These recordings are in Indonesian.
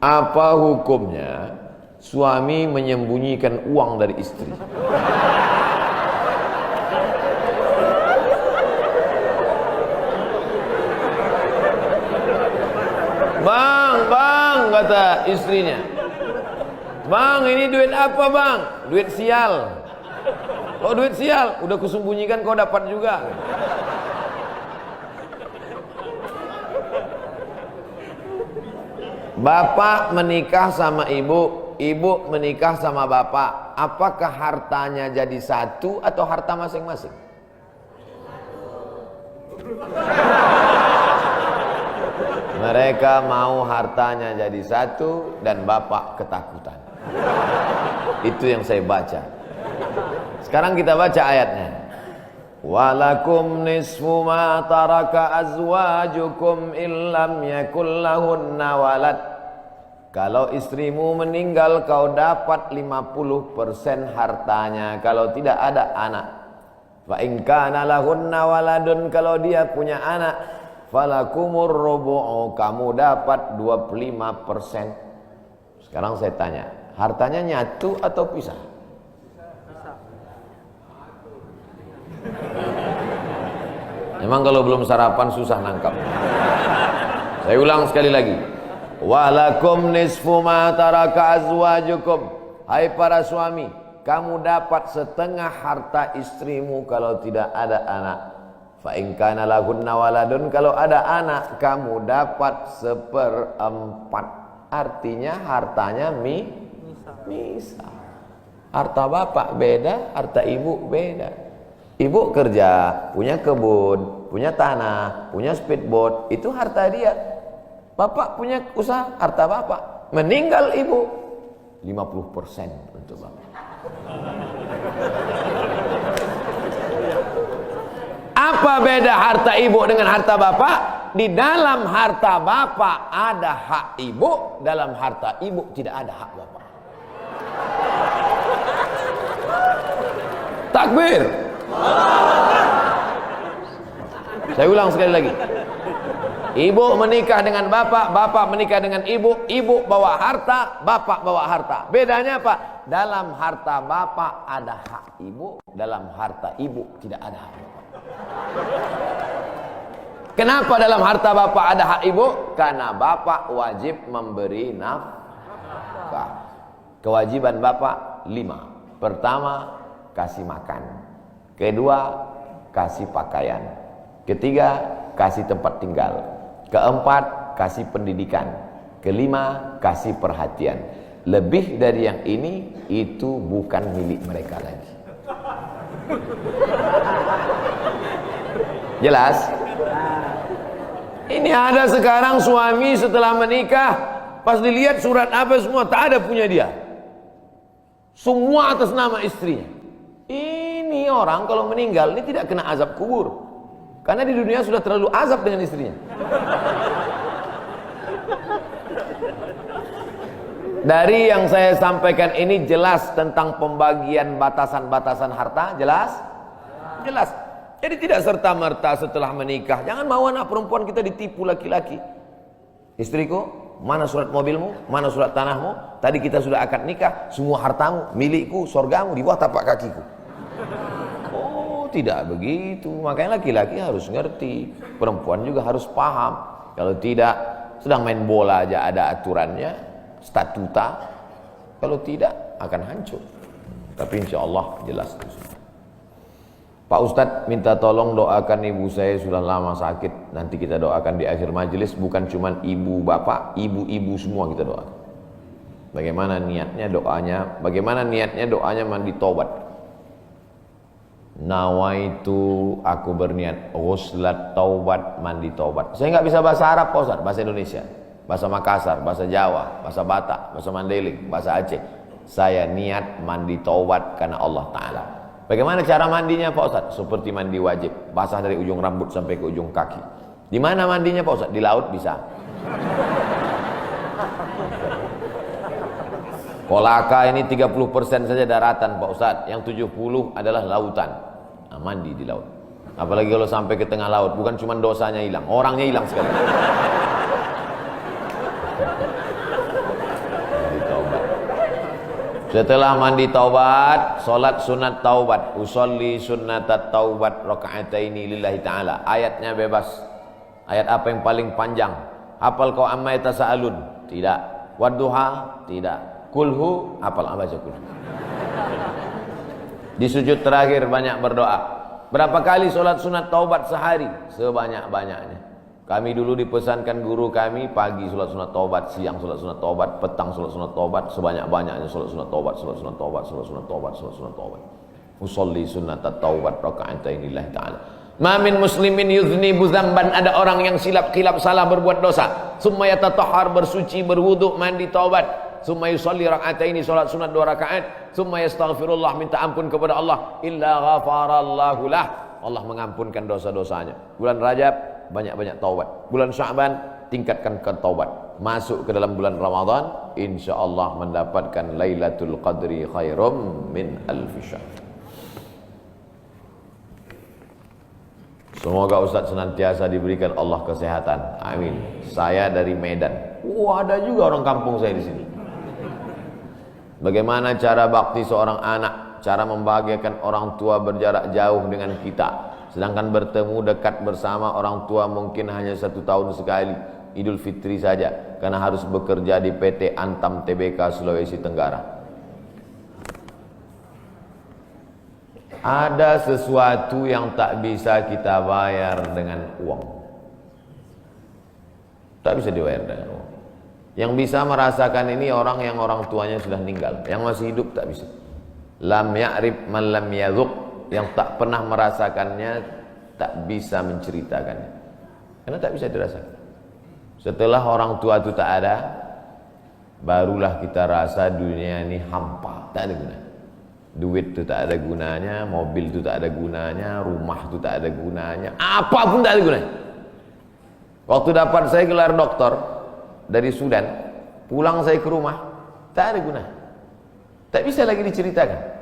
Apa hukumnya suami menyembunyikan uang dari istri? Bang, kata istrinya. Bang, ini duit apa bang? Duit sial. Oh duit sial, udah kusembunyikan kau dapat juga. Bapak menikah sama ibu, ibu menikah sama bapak. Apakah hartanya jadi satu atau harta masing-masing? Mereka mau hartanya jadi satu dan bapak ketakutan. Itu yang saya baca. Sekarang kita baca ayatnya. Walakum nisfu ma taraka azwajukum illam yakul lahunna walad. Kalau istrimu meninggal kau dapat 50% hartanya kalau tidak ada anak. Fa in kana lahunna waladun, kalau dia punya anak, falakumur rubu'u, kamu dapat 25%. Sekarang saya tanya, hartanya nyatu atau pisah? Memang kalau belum sarapan susah nangkap. Saya ulang sekali lagi. Walakum nisfu ma taraka azwajukum. Hai para suami, kamu dapat setengah harta istrimu kalau tidak ada anak. Fa in kana lahunna waladun, kalau ada anak kamu dapat 1/4. Artinya hartanya misal. Harta bapak beda, harta ibu beda. Ibu kerja, punya kebun, punya tanah, punya speedboat, itu harta dia. Bapak punya usaha, harta bapak. Meninggal ibu, 50% untuk bapak. Apa beda harta ibu dengan harta bapak? Di dalam harta bapak ada hak ibu, dalam harta ibu tidak ada hak bapak. Takbir. Saya ulang sekali lagi. Ibu menikah dengan bapak, bapak menikah dengan ibu, ibu bawa harta, bapak bawa harta. Bedanya apa? Dalam harta bapak ada hak ibu, dalam harta ibu tidak ada hak bapak. Kenapa dalam harta bapak ada hak ibu? Karena bapak wajib memberi nafkah. Kewajiban bapak 5. Pertama, kasih makan. Kedua, kasih pakaian. Ketiga, kasih tempat tinggal. Keempat, kasih pendidikan. Kelima, kasih perhatian. Lebih dari yang ini, itu bukan milik mereka lagi. Jelas? Ini ada sekarang suami setelah menikah, pas dilihat surat apa semua, tak ada punya dia. Semua atas nama istrinya. Ini orang kalau meninggal, ini tidak kena azab kubur. Karena di dunia sudah terlalu azab dengan istrinya. Dari yang saya sampaikan ini jelas tentang pembagian batasan-batasan harta, jelas? Jelas. Jadi tidak serta-merta setelah menikah, jangan mau anak perempuan kita ditipu laki-laki. Istriku, mana surat mobilmu, mana surat tanahmu, tadi kita sudah akad nikah, semua hartamu, milikku, surgamu di bawah tapak kakiku. Oh, tidak begitu. Makanya laki-laki harus ngerti, perempuan juga harus paham. Kalau tidak, sedang main bola aja ada aturannya, statuta. Kalau tidak, akan hancur. Tapi insya Allah jelas itu. Pak Ustadz minta tolong doakan ibu saya sudah lama sakit. Nanti kita doakan di akhir majelis. Bukan cuma ibu bapak, ibu-ibu semua kita doakan. Bagaimana niatnya doanya? Bagaimana niatnya doanya mandi taubat? Nawaitu, aku berniat ghuslat taubat, mandi taubat. Saya nggak bisa bahasa Arab Pak Ustadz, bahasa Indonesia, bahasa Makassar, bahasa Jawa, bahasa Batak, bahasa Mandailing, bahasa Aceh. Saya niat mandi taubat karena Allah Ta'ala. Bagaimana cara mandinya Pak Ustadz? Seperti mandi wajib, basah dari ujung rambut sampai ke ujung kaki. Di mana mandinya Pak Ustadz? Di laut bisa. Kolaka ini 30% saja daratan Pak Ustadz, yang 70 adalah lautan. Nah, mandi di laut. Apalagi kalau sampai ke tengah laut, bukan cuma dosanya hilang, orangnya hilang sekali. Setelah mandi taubat, solat sunat taubat, usolli sunnatat taubat raka'ataini lillahi ta'ala. Ayatnya bebas. Ayat apa yang paling panjang? Hafal kau amma yatasaalun? Tidak. Wadduha? Tidak. Kulhu? Hafal, baca kulhu. Di sujud terakhir banyak berdoa. Berapa kali solat sunat taubat sehari? Sebanyak-banyaknya. Kami dulu dipesankan guru kami, pagi solat sunat taubat, siang solat sunat taubat, petang solat sunat taubat, sebanyak-banyaknya solat sunat taubat, solat sunat taubat, solat sunat taubat, solat sunat taubat. Usolli sunnatat taubat raka'ataini lillahi ta'ala. Ma min muslimin yudhnibu dzamban, ada orang yang silap salah berbuat dosa, summa yatatahhar, bersuci, berwudu, mandi taubat, summa yusolli raka'ataini, solat sunat 2 rakaat, summa yastaghfirullah, minta ampun kepada Allah, illa ghafarallahu lah, Allah mengampunkan dosa-dosanya. Bulan Rajab banyak-banyak taubat. Bulan Sya'ban tingkatkan ke taubat. Masuk ke dalam bulan Ramadan, insyaallah mendapatkan Lailatul Qadri khairum min alfi syahr. Semoga Ustaz senantiasa diberikan Allah kesehatan. Amin. Saya dari Medan. Ada juga orang kampung saya di sini. Bagaimana cara bakti seorang anak? Cara membahagiakan orang tua berjarak jauh dengan kita. Sedangkan bertemu dekat bersama orang tua mungkin hanya 1 tahun sekali, Idul Fitri saja, karena harus bekerja di PT Antam Tbk Sulawesi Tenggara. Ada sesuatu yang tak bisa kita bayar dengan uang. Tak bisa dibayar dengan uang. Yang bisa merasakan ini orang yang orang tuanya sudah meninggal. Yang masih hidup tak bisa. Lam ya'rif man lam yadhuq. Yang tak pernah merasakannya tak bisa menceritakannya, karena tak bisa dirasakan. Setelah orang tua itu tak ada, barulah kita rasa dunia ini hampa, tak ada guna. Duit itu tak ada gunanya, mobil itu tak ada gunanya, rumah itu tak ada gunanya, apapun tak ada gunanya. Waktu dapat saya gelar doktor dari Sudan, pulang saya ke rumah, tak ada guna, tak bisa lagi diceritakan.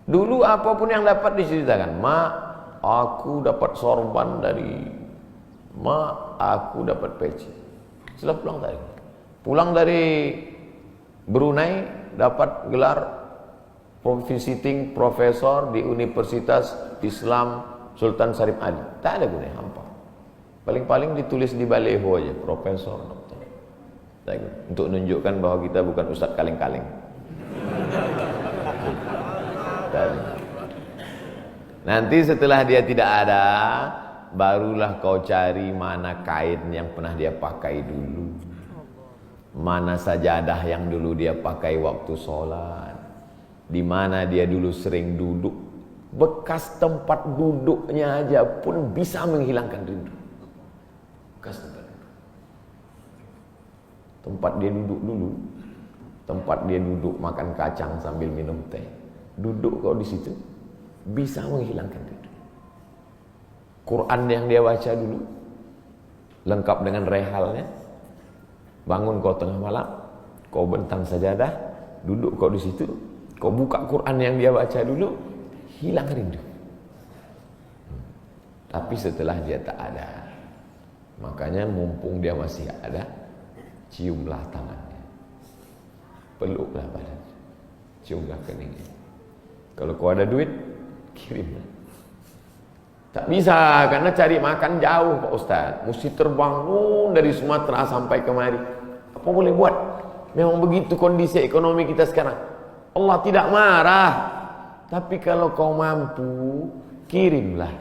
Dulu apapun yang dapat diceritakan, mak, aku dapat sorban dari mak, aku dapat peci. Setelah pulang dari Brunei, dapat gelar visiting profesor di Universitas Islam Sultan Syarif Ali. Tak ada gunanya, hampa. Paling-paling ditulis di baleho aja, profesor, doktor. Untuk menunjukkan bahwa kita bukan ustadz kaleng-kaleng. Nanti setelah dia tidak ada, barulah kau cari mana kain yang pernah dia pakai dulu, mana sajadah yang dulu dia pakai waktu sholat, di mana dia dulu sering duduk. Bekas tempat duduknya aja pun bisa menghilangkan rindu. Bekas tempat dia duduk dulu, tempat dia duduk makan kacang sambil minum teh. Duduk kau di situ bisa menghilangkan rindu. Quran yang dia baca dulu lengkap dengan rehalnya. Bangun kau tengah malam, kau bentang sajadah, duduk kau di situ, kau buka Quran yang dia baca dulu, hilang rindu. Tapi setelah dia tak ada, makanya mumpung dia masih ada, ciumlah tangannya, peluklah badannya, ciumlah keningnya. Kalau kau ada duit, kirimlah. Tak bisa, karena cari makan jauh Pak Ustaz. Mesti terbang dari Sumatera sampai kemari. Apa boleh buat? Memang begitu kondisi ekonomi kita sekarang. Allah tidak marah. Tapi kalau kau mampu, kirimlah.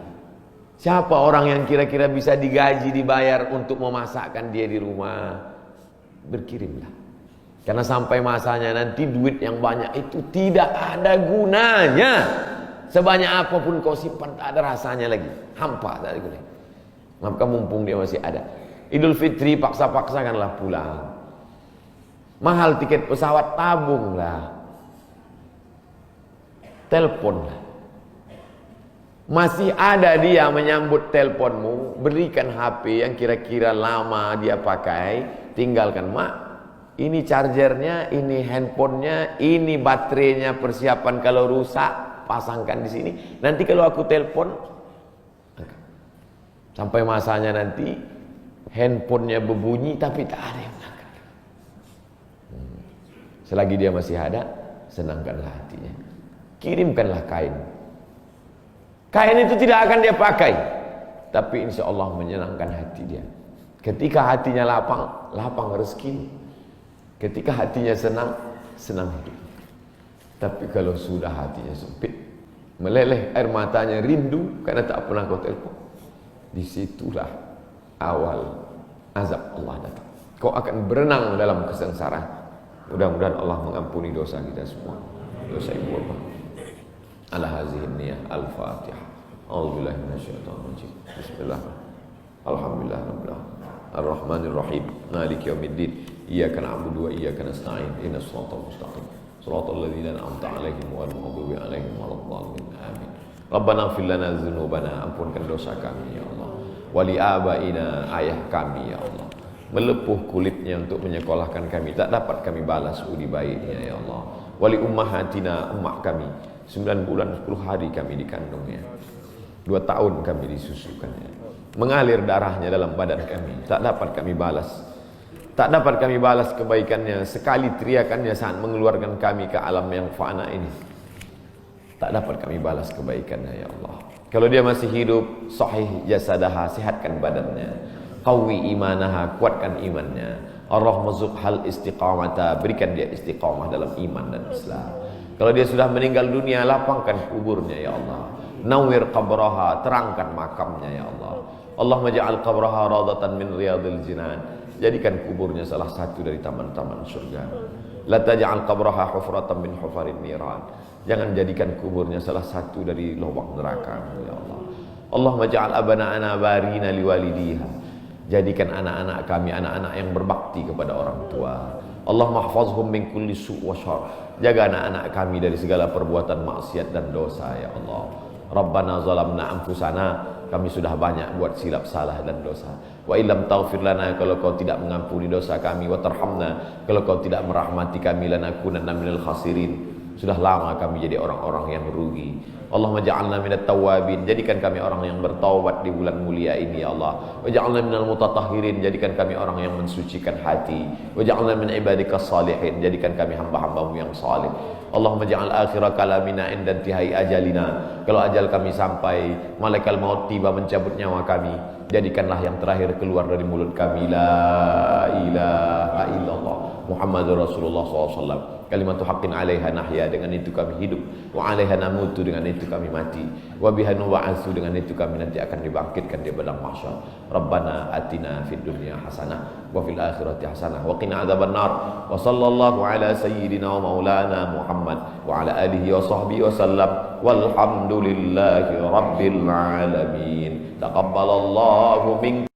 Siapa orang yang kira-kira bisa digaji, dibayar untuk memasakkan dia di rumah? Berkirimlah. Karena sampai masanya nanti duit yang banyak itu tidak ada gunanya. Sebanyak apapun kau simpan tak ada rasanya lagi. Hampa, tak ada gunanya. Maka mumpung dia masih ada. Idul Fitri paksa-paksakanlah pulang. Mahal tiket pesawat, tabunglah. Teleponlah. Masih ada dia menyambut teleponmu, berikan HP yang kira-kira lama dia pakai, tinggalkan. Mak, ini chargernya, ini handphonenya, ini baterainya, persiapan kalau rusak, pasangkan di sini. Nanti kalau aku telepon, sampai masanya nanti handphonenya berbunyi tapi tak ada yang angkat. Selagi dia masih ada, senangkanlah hatinya. Kirimkanlah kain. Kain itu tidak akan dia pakai, tapi insya Allah menyenangkan hati dia. Ketika hatinya lapang, lapang rezeki. Ketika hatinya senang, senang hidup. Tapi kalau sudah hatinya sempit, meleleh air matanya, rindu karena tak pernah kau telepon, disitulah awal azab Allah datang. Kau akan berenang dalam kesengsaraan. Mudah-mudahan Allah mengampuni dosa kita semua, dosa ibu bapa. Ala hazihi niyah al-fatihah. A'udzubillahi minasyaitonir rajim. Bismillah. Alhamdulillah rabbil alamin. Ar-Rahmanir Rahim. Maliki yaumiddin. Iyyaka na'budu wa iyyaka nasta'in. Ihdinas siratal mustaqim. Shiratal ladzina an'amta 'alaihim ghairil maghdubi 'alaihim waladdallin. Amin. Rabbana ighfir lana dzunubana, ampunkan dosa kami ya Allah. Wali abaina, ayah kami ya Allah. Melepuh kulitnya untuk menyekolahkan kami, tak dapat kami balas budi baiknya ya Allah. Wali ummahatina, ummah kami, 9 bulan 10 hari kami dikandungnya, 2 tahun kami disusukannya, mengalir darahnya dalam badan kami, tak dapat kami balas. Tak dapat kami balas kebaikannya, sekali teriakannya saat mengeluarkan kami ke alam yang fana ini. Tak dapat kami balas kebaikannya ya Allah. Kalau dia masih hidup, sahih jasadaha, sehatkan badannya. Qawi imanaha, kuatkan imannya. Ar-rahmazuk hal istiqamata, berikan dia istiqamah dalam iman dan Islam. Kalau dia sudah meninggal dunia, lapangkan kuburnya ya Allah. Nawwir qabraha, terangkan makamnya ya Allah. Allahumma ja'al qabraha radatan min riyadil jinan. Jadikan kuburnya salah satu dari taman-taman surga. La taj'al qabraha hufratan min hufarin niran. Jangan jadikan kuburnya salah satu dari lubang neraka ya Allah. Allahumma ja'al abana'ana barina liwalidiha. Jadikan anak-anak kami anak-anak yang berbakti kepada orang tua. Allahumma hafazhum min kulli su' wa syarr. Jaga anak-anak kami dari segala perbuatan maksiat dan dosa ya Allah. Rabbana zalamna anfusana, kami sudah banyak buat silap salah dan dosa. Wa illam taghfir lana, kalau kau tidak mengampuni dosa kami, wa tarhamna, kalau kau tidak merahmati kami, lanakunanna minal khasirin. Sudah lama kami jadi orang-orang yang rugi. Allahumma ja'alna minat tawabin, jadikan kami orang yang bertaubat di bulan mulia ini ya Allah. Wa ja'alna minal mutatahhirin, jadikan kami orang yang mensucikan hati. Wa ja'alna min ibadikas salihin, jadikan kami hamba-hambamu yang saleh. Allahumma ja'al akhira kalamina inda intihai ajalina. Kalau ajal kami sampai, malaikat maut tiba mencabut nyawa kami, jadikanlah yang terakhir keluar dari mulut kami la ilaha illallah Muhammadur Rasulullah SAW. Kalimatu haqqin 'alaiha nahya, dengan itu kami hidup, wa 'alaiha namutu, dengan itu kami mati, wa biha nub'atsu, dengan itu kami nanti akan dibangkitkan di padang mahsyar. Rabbana atina fid dunya hasanah wa fil akhirati hasanah wa qina adzabannar. Wa sallallahu ala sayyidina wa maulana Muhammad wa ala alihi wa sahbihi wa sallam. Walhamdulillahi rabbil alamin. Taqabbalallahu minkum